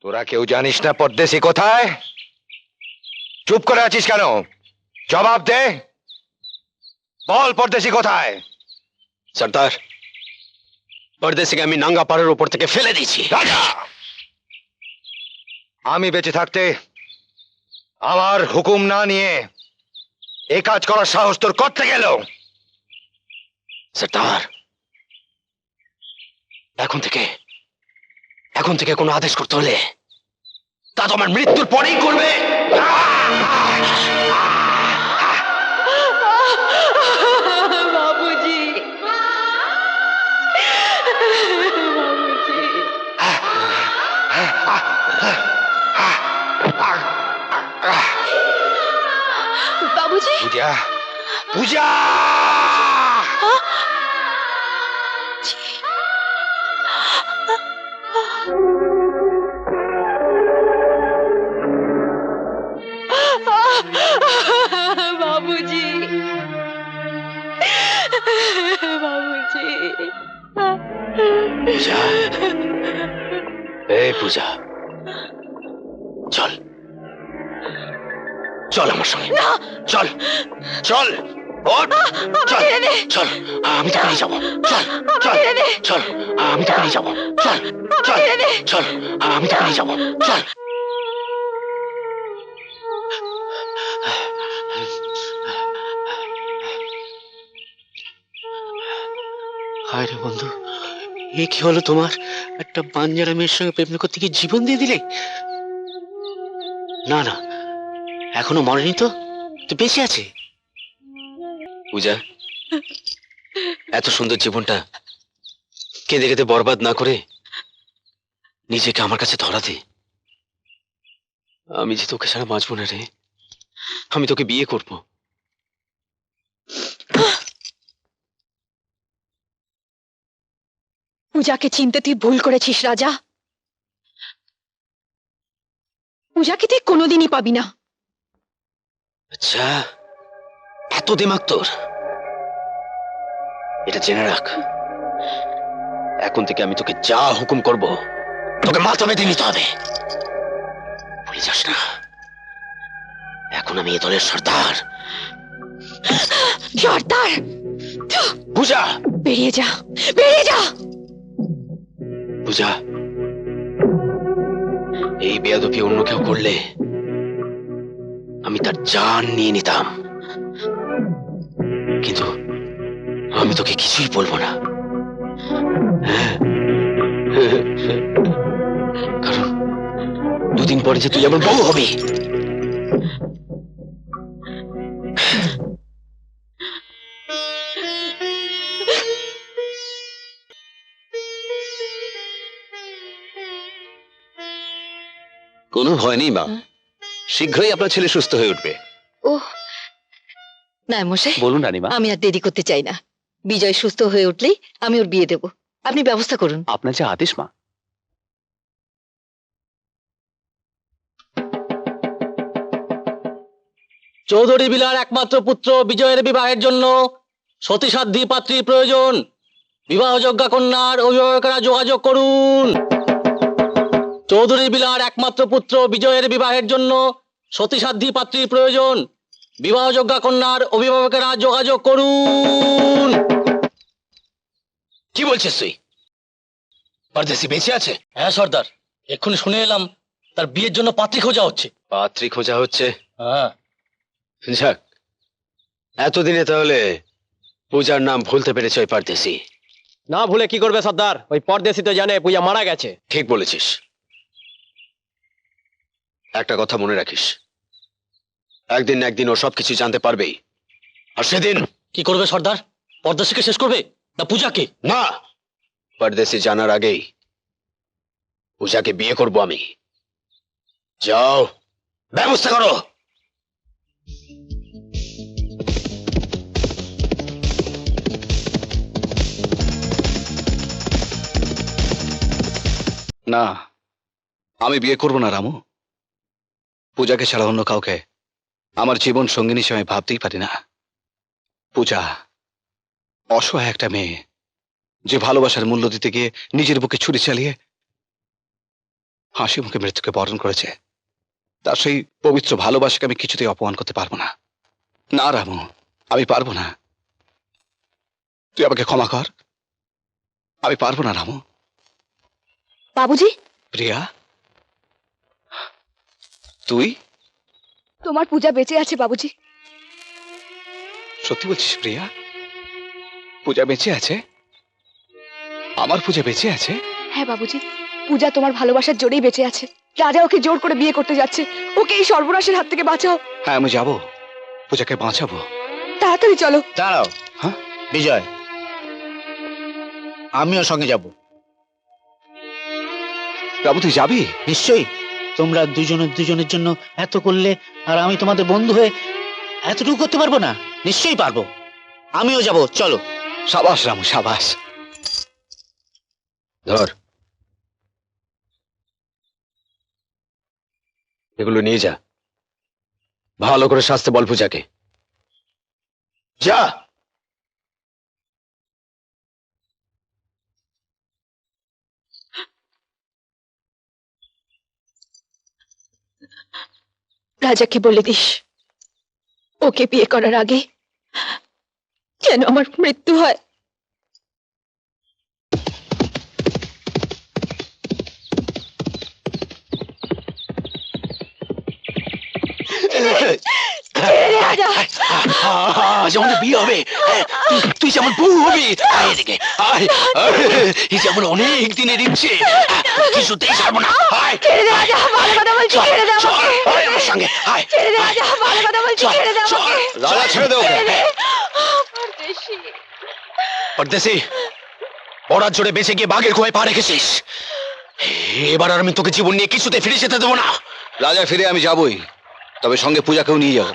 তোরা কেউ জানিস না পরদেশি কোথায়? চুপ করে আছিস কেন? জবাব দে। বল পরদেশি কোথায়? সর্দার, পরদেশিকে আমি নাঙ্গা পাহাড়ের উপর থেকে ফেলে দিয়েছি। রাজা, আমি বেঁচে থাকতে আমার হুকুম না নিয়ে এই কাজ করার সাহস তোর করতে গেল? সর্দার, এখন থেকে কোনো আদেশ করতে হলে তা তো আমার মৃত্যুর পরেই করবে। বাবুজি, বাবুজি, পূজা, পূজা! বাবুজি, বাবুজি। পূজা, এই পূজা, চল চল আমার সঙ্গে। চল চল, ওঠ, চল চল, আমি তোকে নিয়ে যাবো। চল চল চল, আমি তোকে নিয়ে যাবো। চল চল চল, আমি তোকে নিয়ে যাবো। চল। হায় রে বন্ধু, এ কি হলো তোমার? একটা বাঞ্জারা মেয়ের সঙ্গে প্রেম করতে গিয়ে জীবন দিয়ে দিলে? না না, এখনো মরেনি তো, তো বেঁচে আছে। পূজা, এত সুন্দর জীবনটা কেঁদে কেঁদে বরবাদ না করে নিজেকে আমার কাছে ধরা দে। আমি যে তোকে ছাড়া বাঁচবো না রে, আমি তোকে বিয়ে করব। পূজাকে চিনতে তুই ভুল করেছিস রাজা। পূজাকে তুই কোনোদিনই পাবি না। আচ্ছা, এত দিমাগ তোর? এটা জেনে রাখ, এখন থেকে আমি তোকে যা হুকুম করব তোকে মাথা বেঁধে নিতে হবে। ভুলে যাস না, এখন আমি এ দলের সর্দার। সর্দার, পূজা, বেরিয়ে যা, বেরিয়ে যা। পূজা, এই বেয়াদবি অন্য কেউ করলে আমি তার জান নিয়ে নিতাম, কিন্তু আমি তোকে কিছুই বলবো না। কারণ দুদিন পরে যে তুই আমার বউ হবি। কোনো ভয় নেই মা, শীঘ্রই আপনার ছেলে সুস্থ হয়ে উঠবে। ওহ না মশাই, বলুন রানীমা। আমি আর দেরি করতে চাই না। বিজয় সুস্থ হয়ে উঠলেই আমি ওর বিয়ে দেব। আপনি ব্যবস্থা করুন। আপনার যে আদেশ মা। চৌধুরী বিলার একমাত্র পুত্র বিজয়ের বিবাহের জন্য সতীসাধ্যী পাত্রী প্রয়োজন। বিবাহযোগ্যা কন্যার অভিভাবকেরা যোগাযোগ করুন। চৌধুরী বিলার একমাত্র পুত্র বিজয়ের বিবাহের জন্য সতীসাধ্যী পাত্রী প্রয়োজন। বিবাহযোগ্যা কন্যার অভিভাবকেরা যোগাযোগ করুন। কি বলছিস তুই? পরদেশি বেঁচে আছে? হ্যাঁ সর্দার, এক্ষুনি শুনে এলাম তার বিয়ের জন্য পাত্রী খোঁজা হচ্ছে। পাত্রী খোঁজা হচ্ছে? হ্যাঁ। যাক, এতদিনে তাহলে পূজার নাম ভুলতে পেরেছে ওই পরদেশি। না ভুলে কি করবে সর্দার, ওই পরদেশি তো জানে পূজা মারা গেছে। ঠিক বলেছিস। একটা কথা মনে রাখিস, একদিন না একদিন ও সবকিছু জানতে পারবেই, আর সেদিন কি করবে সর্দার? পরদেশিকে শেষ করবে না পূজাকে? না, পরদেশি জানার আগেই পূজাকে বিয়ে করব আমি। যাও, ব্যবস্থা করো। না, আমি বিয়ে করব না রামু। পূজাকে ছাড়া অন্য কাউকে আমার জীবন সঙ্গিনী হিসেবে ভাবতেই পারি না। পূজা অসহায় একটা মেয়ে, যে ভালোবাসার মূল্য দিতে গিয়ে নিজের বুকে ছুরি চালিয়ে হাসি মুখে মৃত্যুকে বরণ করেছে, তার সেই পবিত্র ভালোবাসাকে আমি কিছুতেই অপমান করতে পারবো না। না রামু, আমি পারবো না। তুই আমাকে ক্ষমা কর, আমি পারবো না রামু। বাবুজি, প্রিয়া, তুই তোমার পূজা বেঁচে আছে বাবুজি। সত্যি বলছিস প্রিয়া? পূজা বেঁচে আছে? আমার পূজা বেঁচে আছে? হ্যাঁ বাবুজি, পূজা তোমার ভালোবাসার জোরেই বেঁচে আছে। রাজা ওকে জোর করে বিয়ে করতে যাচ্ছে। ওকে এই সর্বনাশের হাত থেকে বাঁচাও। হ্যাঁ, আমি যাবো, পূজাকে বাঁচাবো। তাড়াতাড়ি চলো। দাঁড়াও। হ্যাঁ? বিজয়, আমিও সঙ্গে যাব। রামু, তুই যাবি? নিশ্চয়ই। তোমরা দুজনের জন্য এত করলে, আর আমি তোমাদের বন্ধু হয়ে এতটুকু করতে পারবো না? নিশ্চয়ই পারবো, আমিও যাব। চলো। সাবাস রামু, সাবাস। ধর, এগুলো নিয়ে যা, ভালো করে শাস্তে বল পূজাকে। যা। রাজাকে বলে দিস, ওকে বিয়ে করার আগে যেন আমার মৃত্যু হয়। রাজা, আজ আমাদের বিয়ে হবে। তুই যেমন বউ হবি। আয় এদিকে, আয়। এই যে আমার অনেক দিনের ইচ্ছে, কিছুতেই ছাড়বো না। আয়, ছেড়ে দে রাজা, ভালো কথা বলছি, চল, ছেড়ে দে চল, আমাকে। আয় আমার সঙ্গে, আয়। ছেড়ে দে রাজা, ভালো কথা বলছি, চল, ছেড়ে দে চল। আমাকে। রাজা, ছেড়ে দে ওকে। পরদেশী। পরদেশি, পড়ার জোরে বেঁচে গিয়ে বাঘের খোয়ায় পা রেখেছিস। এবার আর আমি তোকে জীবন নিয়ে কিছুতে ফিরে যেতে দেবো না। রাজা ফিরে আমি যাবই, তবে সঙ্গে পূজাকেও নিয়ে যাবো।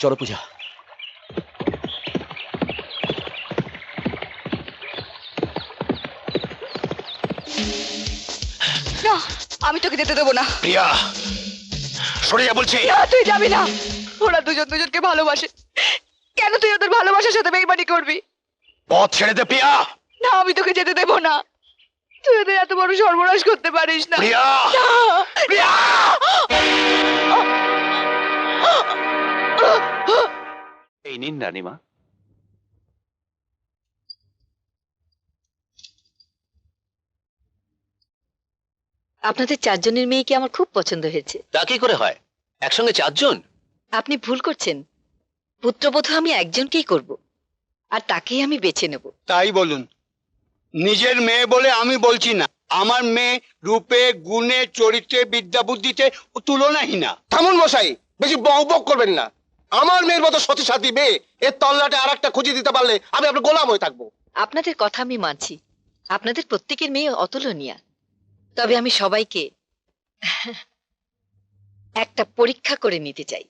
চলো পূজা। না, আমি তোকে যেতে দেবো না। প্রিয়া, সরে যা বলছি। না, তুই যাবি না। ওরা দুজনকে ভালোবাসে, কেন তুই ওদের ভালোবাসার সাথে বেইমানি করবি? পথ ছেড়ে দে প্রিয়া। না, আমি তোকে যেতে দেবো না। তুই ওদের এত বড় সর্বনাশ করতে পারিস না। প্রিয়া, না। প্রিয়া। এই নিন রানীমা। আপনাদের চারজনের মেয়েকে আমার খুব পছন্দ হয়েছে। তা কি করে হয়, একসঙ্গে চারজন? আপনি ভুল করছেন। পুত্রবধূ আমি একজনকেই করব, আর তাকেই আমি বেছে নেব। তাই বলুন, নিজের মেয়ে বলে আমি বলছি না। আমার মেয়ে রূপে, গুণে, চরিত্রে, বিদ্যা বুদ্ধিতে তুলনাহীনা। থামুন মশাই, বেশি বকবক করবেন না। আমার মেয়ের মতো সতী সাথী মেয়ে এর তল্লাটে আর একটা খুঁজে দিতে পারলে আমি আপনার গোলাম হয়ে থাকবো। আপনাদের কথা আমি মানছি, আপনাদের প্রত্যেকের মেয়ে অতুলনীয়। তবে আমি সবাইকে একটা পরীক্ষা করে নিতে চাই।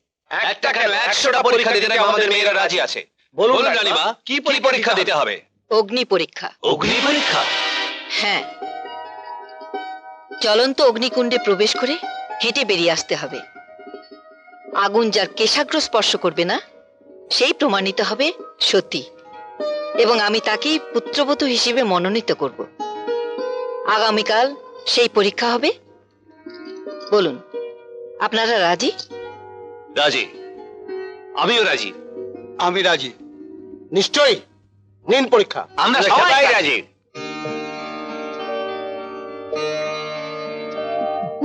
একটা কেন, 100টা পরীক্ষা দিতে আমাদের মেয়েরা রাজি আছে। বলুন রানীমা, কি পরীক্ষা দিতে হবে? অগ্নি পরীক্ষা। অগ্নি পরীক্ষা? হ্যাঁ, জ্বলন্ত অগ্নিকুণ্ডে প্রবেশ করে হেঁটে বেরিয়ে আসতে হবে। আগুন যার কেশাগ্র স্পর্শ করবে না, সেই প্রমাণিত হবে সতী, এবং আমি তাকেই পুত্রবধূ হিসেবে মনোনীত করব। আগামীকাল সেই পরীক্ষা হবে। বলুন, আপনারা রাজি? রাজি, আমিও রাজি। আমি রাজি। নিশ্চয়ই নিন পরীক্ষা। আমরা সবাই রাজি।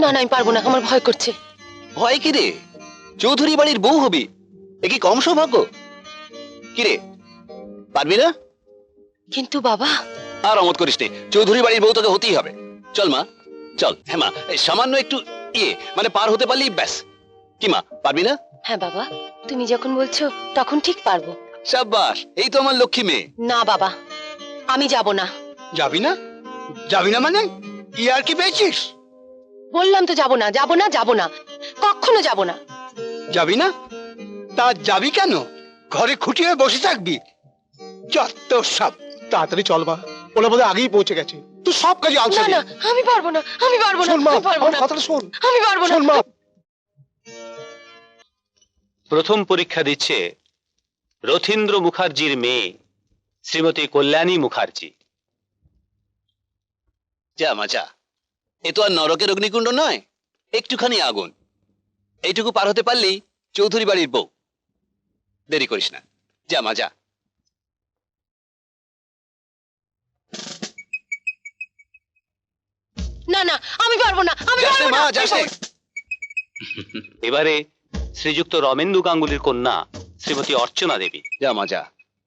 না না, আমি পারবো না, আমার ভয় করছে। ভয় কি রে? চৌধুরী বাড়ির বউ হবি, এ কি কম সৌভাগ্য? কি রে, পারবি না? কিন্তু বাবা, আর অমত করিস নে, চৌধুরী বাড়ির বউ তোকে হতেই হবে। চল মা, চল। হ্যাঁ মা, এই সামান্য একটু মানে পার হতে পারলেই ব্যাস। কি মা, পারবি না? হ্যাঁ বাবা, তুমি যখন বলছো তখন ঠিক পারবো। সাব্বাস, এই তো আমার লক্ষ্মী মেয়ে। না বাবা, আমি যাব না। যাবি না? যাবি না মানে ইয়ার কি পেয়েছিস? বললাম তো যাব না, যাব না, যাব না, কখনো যাব না। যাবি না? তা যাবি কেন? ঘরে খুঁটি হয়ে বসে থাকবি? যত সব। তাড়াতাড়ি চল মা, ওরা বোধহয় আগেই পৌঁছে গেছে। তুই সব কাজে না আলসেমি। না, আমি পারবো না, আমি পারবো না, শোন মা, আমি পারবো আমার না, কথাটা শোন। আমি পারবো না। শোন মা। প্রথম পরীক্ষা দিচ্ছে রথীন্দ্র মুখার্জির মেয়ে শ্রীমতী কল্যাণী মুখার্জি। যা মা যা, এ তো আর নরকের অগ্নিকুণ্ড নয়, একটুখানি আগুন। এইটুকু পার হতে পারলেই চৌধুরী বাড়ির বউ। দেরি করিস না, যা মা যা। না না, আমি পারবো না, আমি যাস নে পারবো মা, না। যাস নে। এবারে শ্রীযুক্ত রমেন্দু গাঙ্গুলির কন্যা শ্রীমতী অর্চনা দেবী। যা মা যা,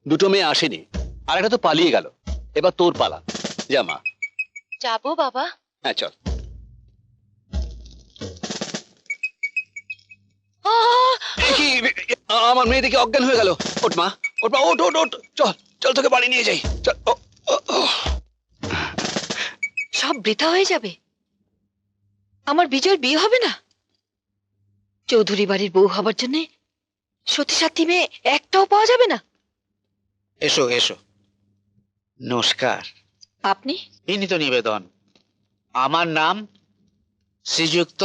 দুটো মেয়ে আসেনি, আর একটা তো পালিয়ে গেল, এবার তোর পালা। যা মা। যাবো বাবা। হ্যাঁ চল। আহ! এই কি, আমার মেয়ে দেখে অজ্ঞান হয়ে গেল। ওঠ মা, ওঠ মা, ওঠ ওঠ ওঠ, চল চল, তোকে বাড়ি নিয়ে যাই, চল। সব বৃথা হয়ে যাবে? আমার বিজয়ের বিয়ে হবে না? চৌধুরী বাড়ির বউ হবার জন্য সতী সাথী মেয়ে একটাও পাওয়া যাবে না? এসো এসো। নমস্কার। আপনি? বিনীত নিবেদন, আমার নাম শ্রীযুক্ত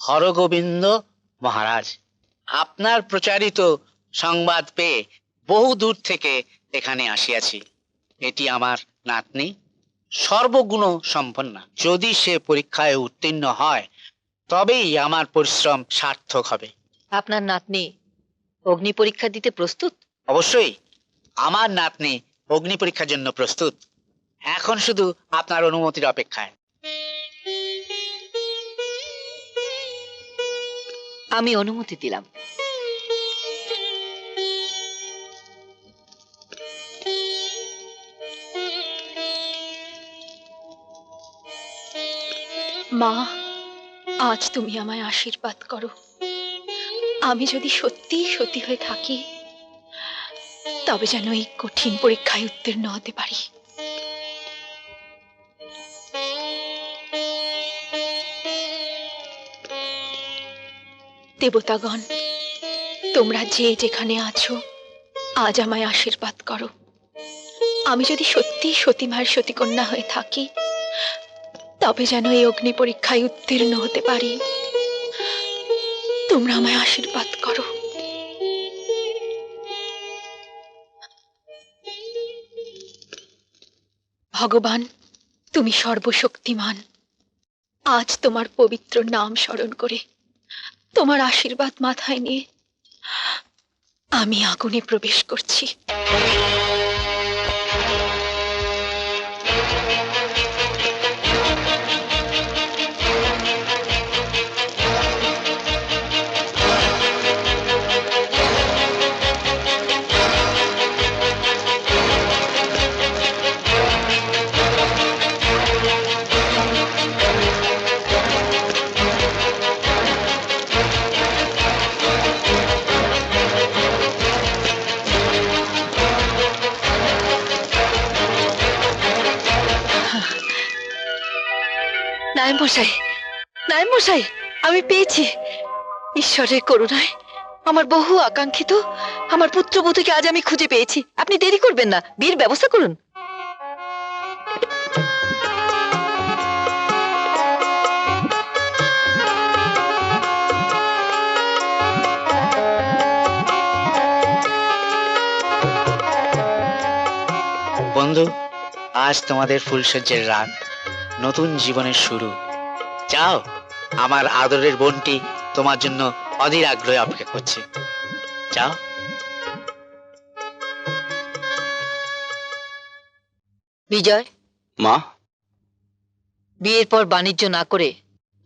হরগোবিন্দ মহারাজ। আপনার প্রচারিত সংবাদ পেয়ে বহু দূর থেকে এখানে আসিয়াছি। এটি আমার নাতনি, সর্বগুণ সম্পন্না। যদি সে পরীক্ষায় উত্তীর্ণ হয় তবেই আমার পরিশ্রম সার্থক হবে। আপনার নাতনি অগ্নি পরীক্ষা দিতে প্রস্তুত? অবশ্যই, আমার নাতনি অগ্নি পরীক্ষার জন্য প্রস্তুত। এখন শুধু আপনার অনুমতির অপেক্ষায়। আমি অনুমতি দিলাম। মা, আজ তুমি আমায় আশীর্বাদ করো। আমি যদি সত্যিই সতী হয়ে থাকি তবে যেন এই কঠিন পরীক্ষায় উত্তীর্ণ হতে পারি। দেবতাগণ, তোমরা যে যেখানে আছো আজ আমায় আশীর্বাদ করো। আমি যদি সত্যিই সতীমার সতীকন্যা হয়ে থাকি তবে যেন এই অগ্নি পরীক্ষায় উত্তীর্ণ হতে পারি। তোমরা আমায় আশীর্বাদ করো। ভগবান, তুমি সর্বশক্তিমান। আজ তোমার পবিত্র নাম স্মরণ করে তোমার আশীর্বাদ মাথায় নিয়ে আমি আগুনে প্রবেশ করছি। নায়েব মশাই, নায়েব মশাই, আমি পেয়েছি। ঈশ্বরের করুণায় আমার বহু আকাঙ্ক্ষিত আমার পুত্রবধূকে আজ আমি খুঁজে পেয়েছি। আপনি দেরি করবেন না, বিয়ের ব্যবস্থা করুন। বন্ধু, আজ তোমাদের ফুলসজ্জের রাত, নতুন জীবনের শুরু। যাও, আমার আদরের বোনটি তোমার জন্য অধীর আগ্রহে অপেক্ষা করছে। যাও। বিজয়, মা, বিয়ের পর বাণিজ্য না করে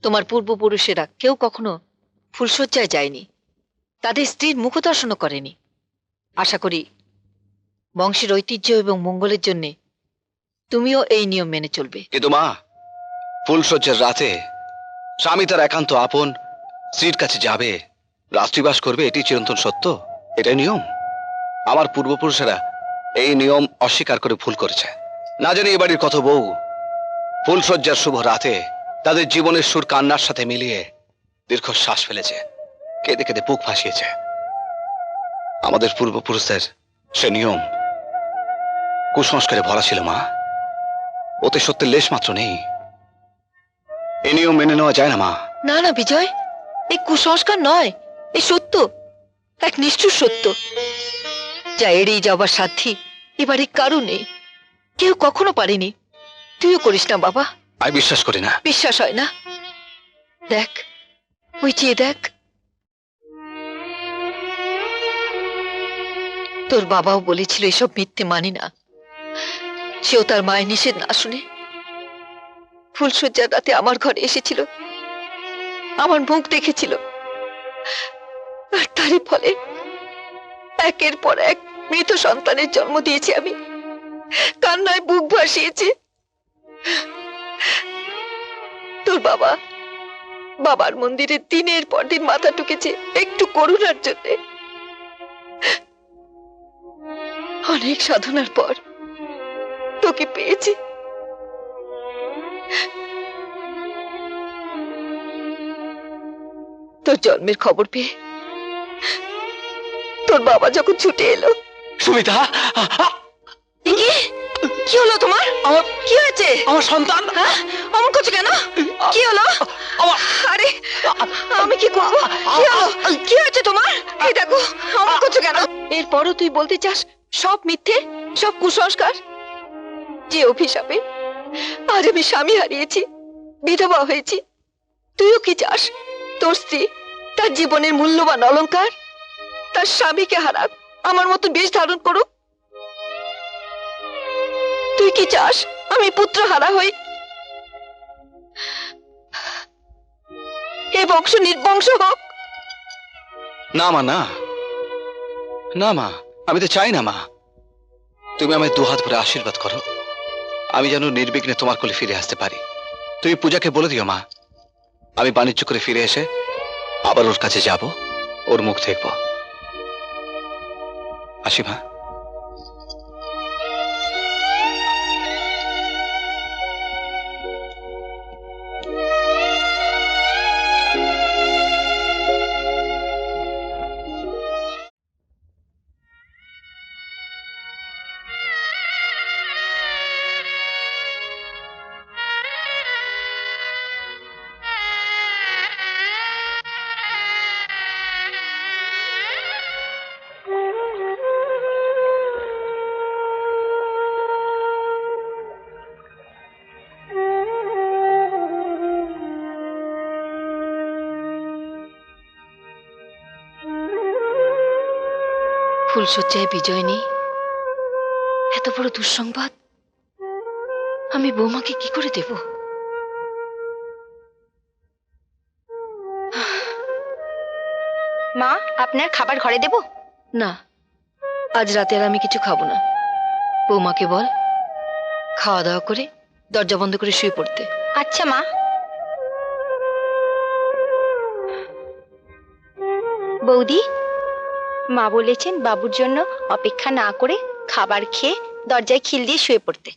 তোমার পূর্বপুরুষেরা কেউ কখনো ফুলশয্যায় যায়নি, তাদের স্ত্রীর মুখদর্শনও করেনি। আশা করি বংশের ঐতিহ্য এবং মঙ্গলের জন্য তুমিও এই নিয়ম মেনে চলবে। কিন্তু মা, ফুলশয্যার রাতে স্বামী তার একান্ত আপন স্ত্রীর কাছে যাবে, রাত্রিবাস করবে, এটি চিরন্তন সত্য, এটাই নিয়ম। আমার পূর্বপুরুষেরা এই নিয়ম অস্বীকার করে ভুল করেছে। না জানি এ বাড়ির কত বউ ফুলশয্যার শুভ রাতে তাদের জীবনের সুর কান্নার সাথে মিলিয়ে দীর্ঘশ্বাস ফেলেছে, কেঁদে কেঁদে বুক ভাসিয়েছে। আমাদের পূর্বপুরুষদের সে নিয়ম কুসংস্কারে ভরা ছিল মা, ওতে সত্যের লেশ মাত্র নেই। এই নিয়ম মেনে নেওয়া যায় না মা। না না বিজয়, এই কুসংস্কার নয়, এই সত্য, এক নিষ্ঠুর সত্য, যা এড়িয়ে যাবার সাধ্যি এবারে কারো নেই, কেউ কখনো পারেনি। তুইও করিস না বাবা। আমি বিশ্বাস করি না। বিশ্বাস হয় না? দেখ, ওই চেয়ে দেখ, তোর বাবাও বলেছিল এসব মিথ্যে মানি না। সেও তার মায়ের নিষেধ না শুনে ফুলশয্যার রাতে আমার ঘরে এসেছিল, আমার মুখ দেখেছিল, আর তারই ফলে একের পর এক মৃত সন্তানের জন্ম দিয়েছি আমি, কান্নায় বুক ভাসিয়েছি। তোর বাবার মন্দিরে দিনের পর দিন মাথা টুকেছে একটু করুণার জন্য। অনেক সাধনার পর তোকে পেয়েছি। তোর জন্মের খবর পেয়ে তোর বাবা যখন ছুটে এলো। সুমিতা, কি হলো তোমার? কি হয়েছে? আমার সন্তান অমন করছো কেন? কি হলো? আরে আমি কি করবো? কি হলো? কি হয়েছে তোমার? এই দেখো, অমন করছো কেন? এরপরও তুই বলতে চাস সব মিথ্যে, সব কুসংস্কার? যে অভিশাপে আজ আমি স্বামী হারিয়েছি, বিধবা হয়েছি, তুইও কি চাস তোর স্ত্রী তার জীবনের মূল্যবান অলংকার তার স্বামীকে হারাক, আমার মতো বেশ ধারণ করুক? তুই কি চাস আমি পুত্র হারা হই, এ বংশ নির্বংশ হোক? না মা, না না মা, আমি তো চাই না মা। তুমি আমায় দুহাত ভরে আশীর্বাদ করো, আমি যেন নির্বিঘ্নে তোমার কোলে ফিরে আসতে পারি। তুমি পূজাকে বলে দিও মা, আমি বাণিজ্য করে ফিরে এসে আবার ওর কাছে যাব, ওর মুখ দেখব। আসি মা। ফুলশয্যায় বিজয় নেই, এত বড় দুঃসংবাদ আমি বৌমাকে কি করে দেব? মা, আপনার খাবার ঘরে দেব? না, আজ রাতে আর আমি কিছু খাবো না। বৌমাকে বল খাওয়া দাওয়া করে দরজা বন্ধ করে শুয়ে পড়তে। আচ্ছা মা। বৌদি, মা বলেছেন বাবুর জন্য অপেক্ষা না করে খাবার খেয়ে দরজায় খিল দিয়ে শুয়ে পড়তে।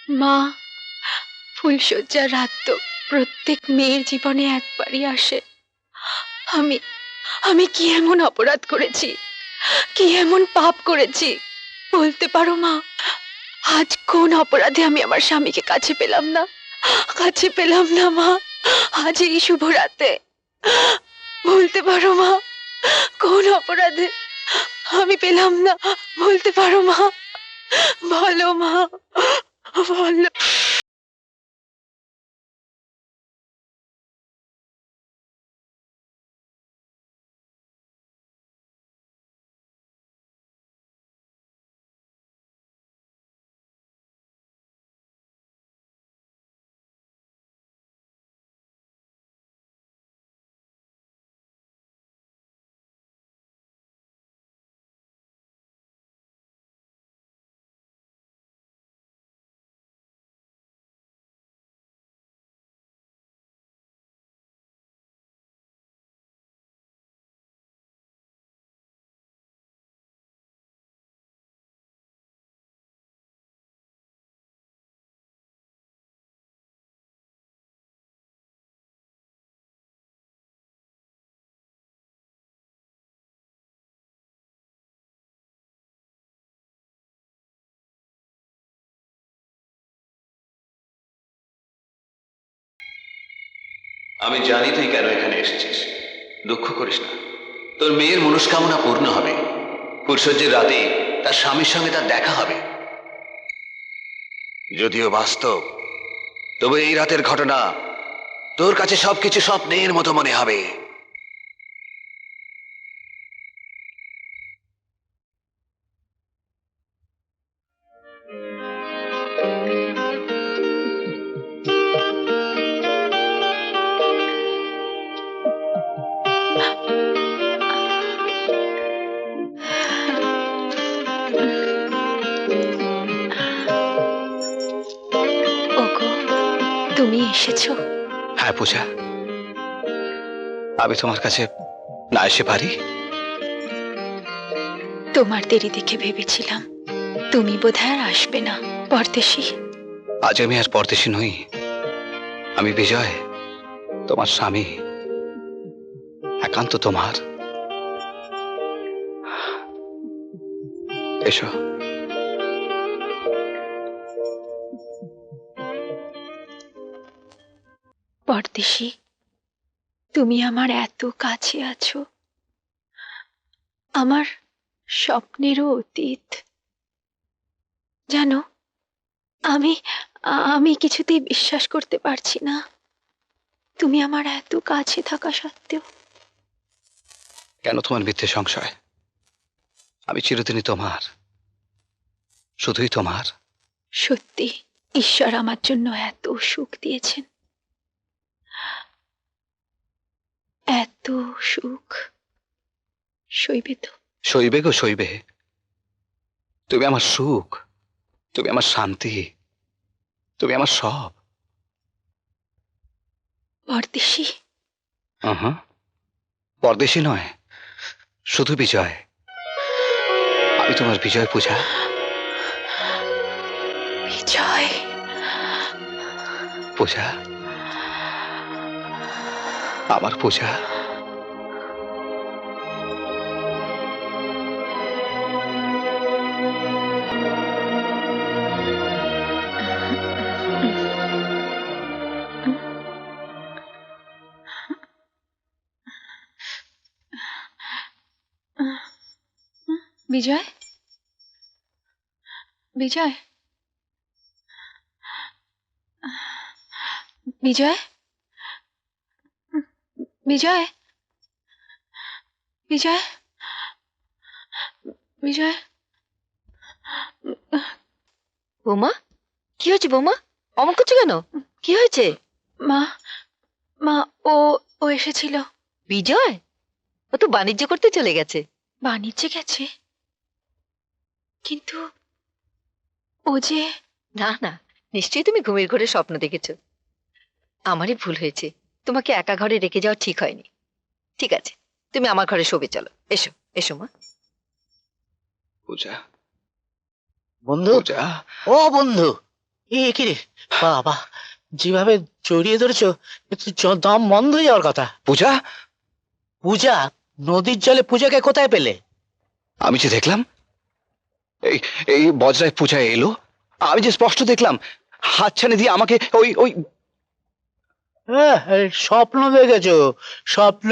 মা, ফুলশয্যার রাত তো প্রত্যেক মেয়ের জীবনে একবারই আসে। আমি আমি কি এমন অপরাধ করেছি, কি এমন পাপ করেছি বলতে পারো মা? আজ কোন অপরাধে আমি আমার স্বামীকে কাছে পেলাম না, কাছে পেলাম না মা? আজ এই শুভ রাতে বলতে পারো মা, কোন অপরাধে আমি পেলাম না? বলতে পারো মা? বলো মা, বলো। আমি জানি তুই কেন এখানে এসেছিস। দুঃখ করিস না, তোর মেয়ের মনস্কামনা পূর্ণ হবে। ফুলশয্যার রাতে তার স্বামীর সঙ্গে তার দেখা হবে। যদিও বাস্তব, তবে এই রাতের ঘটনা তোর কাছে সবকিছু স্বপ্নের মতো মনে হবে। ওগো, তুমি এসেছো? হ্যাঁ পূজা, আমি তোমার কাছে না এসে পারি? তোমার দেরি দেখে ভেবেছিলাম তুমি বোধহয় আর আসবে না। পরদেশী, আজ আমি আর পরদেশী নই, আমি বিজয়, তোমার স্বামী, একান্ত তোমার। এসো। পরদেশী, তুমি আমার এত কাছে আছো, আমার স্বপ্নেরও অতীত। জানো, আমি আমি কিছুতেই বিশ্বাস করতে পারছি না তুমি আমার এত কাছে থাকা সত্ত্বেও। কেন তোমার মিথ্যে সংশয়? আমি চিরদিনই তোমার, শুধুই তোমার। সত্যি ঈশ্বর আমার জন্য এত সুখ দিয়েছেন, এত সুখ সইবে তো? সইবে গো, সইবে। তুমি আমার সুখ, তুমি আমার শান্তি, তুমি আমার সব। পরদেশী, পরদেশী নয়, শুধু বিজয়। আমি তোমার বিজয় পূজা। বিজয়, পূজা, আমার পূজা। বিজয়, বিজয়, বিজয়, বিজয়, বিজয়, বিজয়। বৌমা, কি হয়েছে বৌমা? অমন করছো কেন? কি হয়েছে? মা, মা, ও ও এসেছিল। বিজয়? ও তো বাণিজ্য করতে চলে গেছে। বাণিজ্যে গেছে? কিন্তু ও যে... না না, নিশ্চয়ই তুমি ঘুমের ঘরে স্বপ্ন দেখেছো। আমারই ভুল হয়েছে, তোমাকে একা ঘরে রেখে যাওয়া ঠিক হয়নি। ঠিক আছে, তুমি আমার ঘরে শোবে, চলো। এসো এসো মা। পূজা, বন্ধু, পূজা। ও বন্ধু, কি রে বাবা, যেভাবে জড়িয়ে ধরেছো এ তো দম বন্ধ হয়ে যাওয়ার কথা। পূজা, পূজা? নদীর জলে পূজাকে কোথায় পেলে? আমি যে দেখলাম এই এই বজরায় পূজা এলো, আমি যে স্পষ্ট দেখলাম হাতছানি দিয়ে আমাকে ওই ওই স্বপ্ন দেখেছো? স্বপ্ন?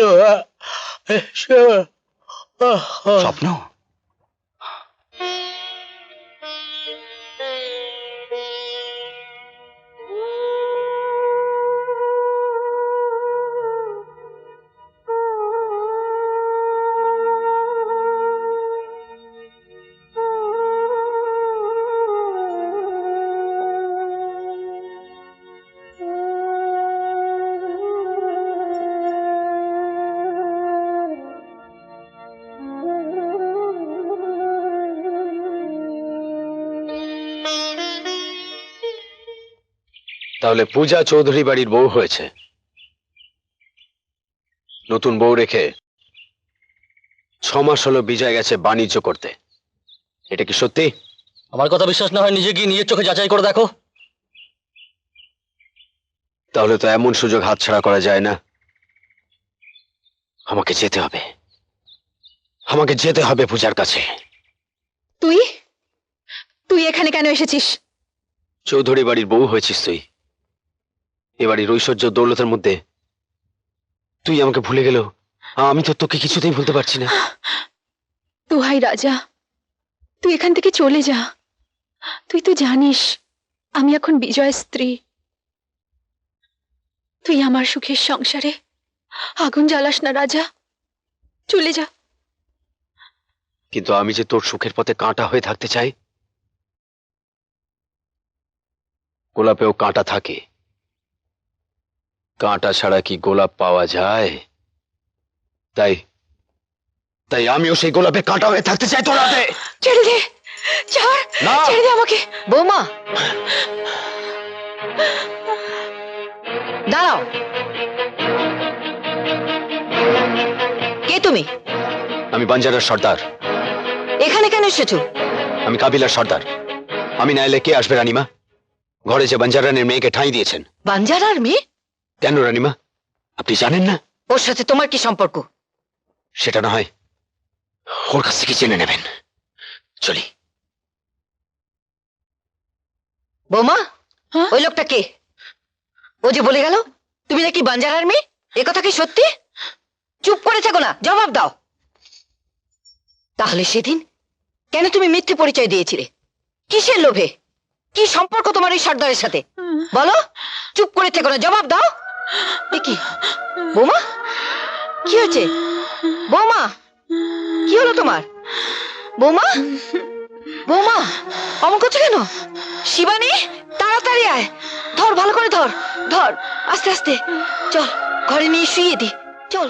স্বপ্ন? তাহলে পূজা চৌধুরী বাড়ির বউ হয়েছে, নতুন বউ রেখে 6 মাস হলো বিজয় গেছে বাণিজ্য করতে। এটা কি সত্যি? আমার কথা বিশ্বাস না হয় নিজে গিয়ে নিজের চোখে যাচাই করে দেখো। তাহলে তো এমন সুযোগ হাতছাড়া করা যায় না। আমাকে যেতে হবে, আমাকে যেতে হবে পূজার কাছে। তুই তুই এখানে কেন এসেছিস? চৌধুরী বাড়ির বউ হয়েছিস তুই, এ বাড়ির ঐশ্বর্য দৌলতের মধ্যে তুই আমাকে ভুলে গেলেও আমি তো তোকে কিছুতেই ভুলতে পারছি না। দোহাই রাজা, তুই এখান থেকে চলে যা। তুই তো জানিস আমি এখন বিজয়ের স্ত্রী। তুই আমার সুখের সংসারে আগুন জ্বালাস না রাজা, চলে যা। কিন্তু আমি যে তোর সুখের পথে কাঁটা হয়ে থাকতে চাই। গোলাপেও কাঁটা থাকে, কাঁটা ছাড়া কি গোলাপ পাওয়া যায়? তাই তাই আমিও সেই গোলাপে কাঁটা হয়ে থাকতে চাই তোর হাতে। ছেড়ে দে, ছাড়, না। ছেড়ে দে আমাকে। বৌমা দাঁড়াও। কে তুমি? আমি বাঞ্জারার সর্দার। এখানে কেন এসেছো? আমি কাবিলার সর্দার। আমি না এলে কে আসবে রানীমা? ঘরে যে বাঞ্জারানের মেয়েকে ঠাঁই দিয়েছেন। বাঞ্জারার মেয়ে? কেন রানীমা, আপনি জানেন না? ওর সাথে তোমার কি সম্পর্ক? সেটা না হয় ওর কাছ থেকে জেনে নেবেন। চলি। বৌমা, হ্যাঁ? ওই লোকটা কে? ও যে বলে গেল তুমি নাকি বাঞ্জারার মেয়ে, এ কথা কি সত্যি? চুপ করে থেকো না, জবাব দাও। তাহলে সেদিন কেন তুমি মিথ্যে পরিচয় দিয়েছিলে? কিসের লোভে? কি সম্পর্ক তোমার ওই সর্দারের সাথে? বলো, চুপ করে থেকো না, জবাব দাও। এ কি বৌমা, কি হয়েছে? বৌমা, কি হলো তোমার? বৌমা, বৌমা অমন করছো কেন? শিবানী, তাড়াতাড়ি আয়, ধর, ভালো করে ধর, ধর, আস্তে আস্তে। চল ঘরে নিয়ে শুইয়ে দি, চল।